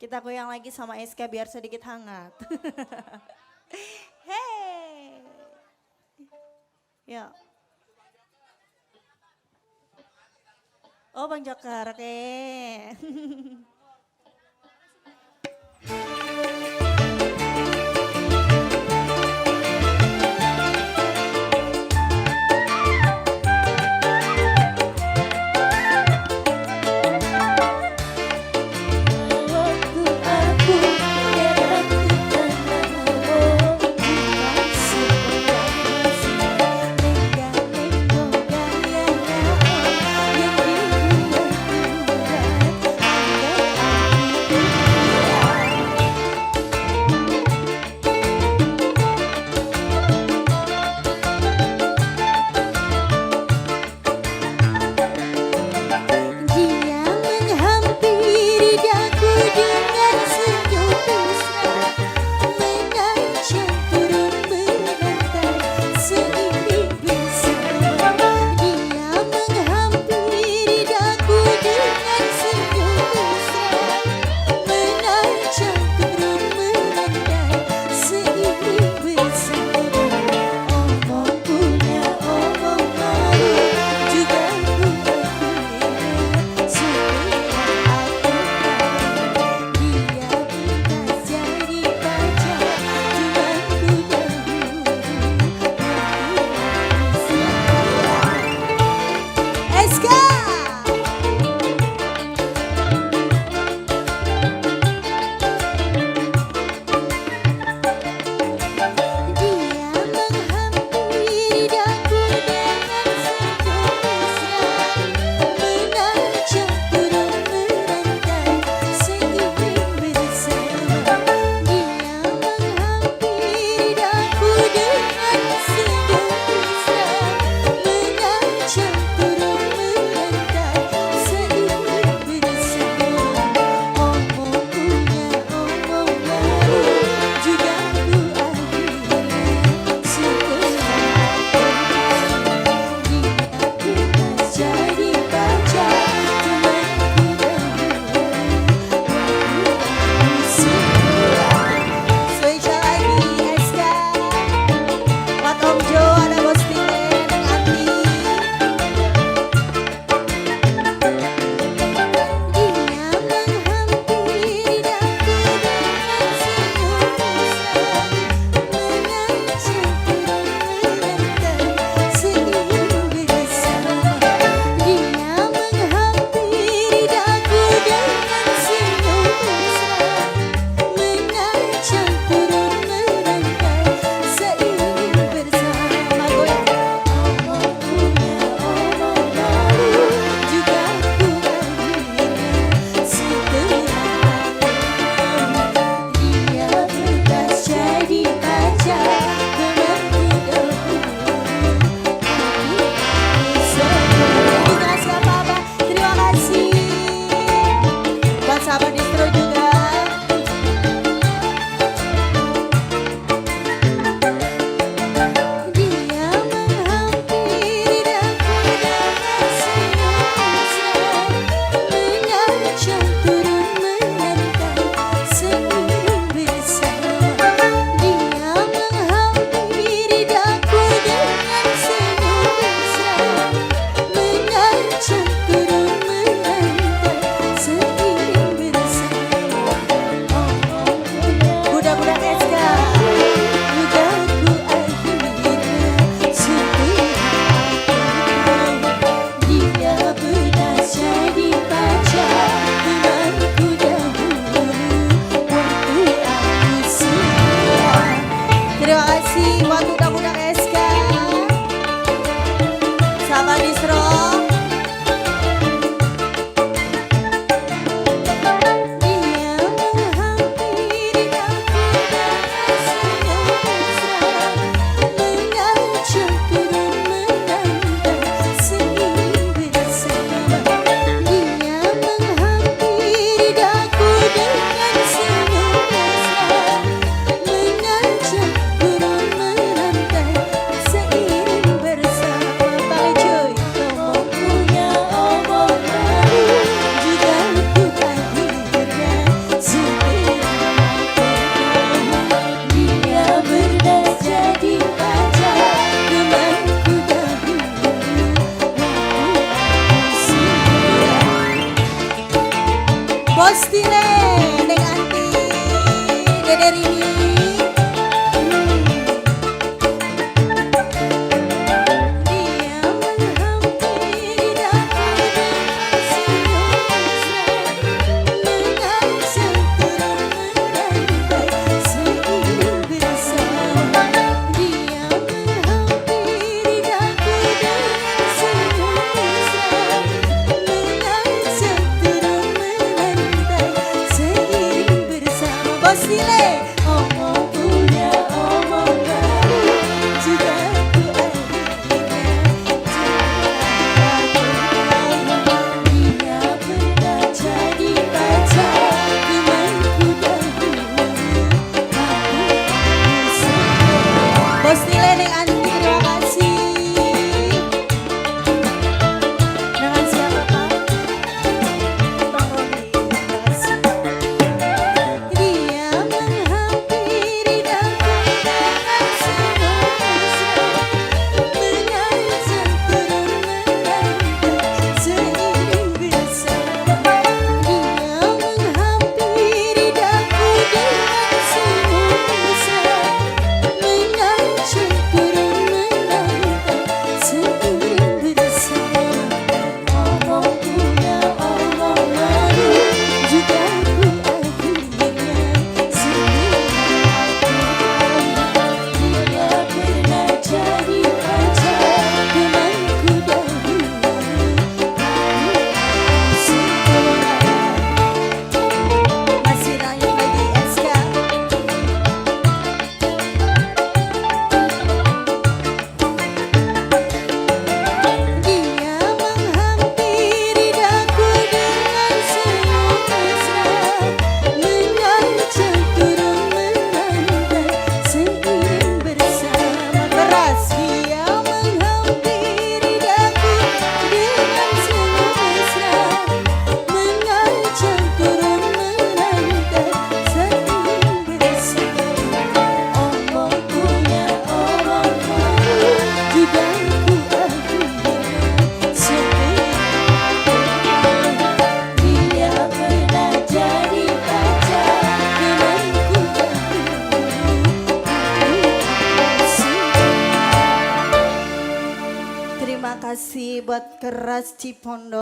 Kita goyang lagi sama SK biar sedikit hangat. Hey. Ya. Oh Bang Jokar, oke. Dia menghampiri daku dengan senyum mesra, menancap turun berantai seiring bersama. Dia menghampiri daku dengan senyum mesra, menancap turun berantai seiring bersama. Omong punya omong malu, juga ku. Bos Tile Neng Anti Dede Rini. Dia menghampiri daku dengan senyum mesra, mengajak turun merantai seiring bersama. Dia menghampiri daku dengan senyum mesra, mengajak turun merantai seiring bersama. Bos Tile, omong punya omong baru juga ku dia pernah jadi pacar temanku dahulu. Bos Tile Neng Anti, terima kasih. Dengan siapa Pak? Bang Robi, terima kasih. Dia menghampiri daku dengan senyum mesra, mengajak turun merantai seiring bersama. Dia menghampiri daku dengan senyum mesra, mengajak turun merantai seiring bersama. Omong punya omong baru juga ku akhirinya sendiri. Dia pernah jadi pacar temanku dahulu. Masih nangis lagi SK. Dia menghampiri daku dengan senyum mesra, mengajak turun merantai seiring bersama. Keras. Dia menghampiri daku dengan senyum mesra, mengajak turun merantai seiring bersama. Omong punya omong baru juga ku akhirinya sendiri. Dia pernah jadi pacar temanku dahulu. Terima kasih buat Keras Cipondo.